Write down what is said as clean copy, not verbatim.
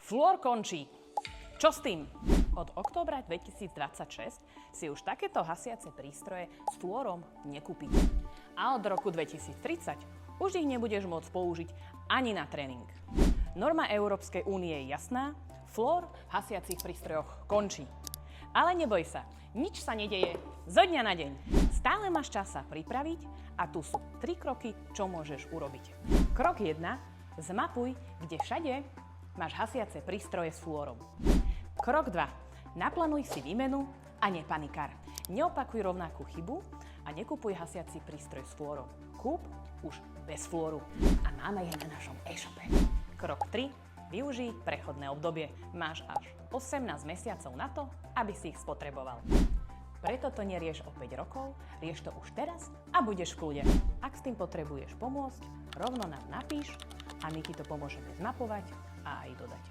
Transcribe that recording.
Flór končí. Čo s tým? Od októbra 2026 si už takéto hasiace prístroje s flórom nekúpite. A od roku 2030 už ich nebudeš môcť použiť ani na tréning. Norma Európskej únie je jasná, flór v hasiacich prístrojoch končí. Ale neboj sa, nič sa nedeje zo dňa na deň. Stále máš čas sa pripraviť a tu sú 3 kroky, čo môžeš urobiť. Krok 1. Zmapuj, kde všade máš hasiace prístroje s flórom. Krok 2. Naplánuj si výmenu a nepanikár. Neopakuj rovnakú chybu a nekupuj hasiaci prístroj s flórom. Kúp už bez flóru. A máme je na našom e-shope. Krok 3. Využij prechodné obdobie. Máš až 18 mesiacov na to, aby si ich spotreboval. Preto to nerieš o 5 rokov, rieš to už teraz a budeš v kľude. Ak s tým potrebuješ pomôcť, rovno nám napíš a my ti to pomôžeme zmapovať a aj dodať.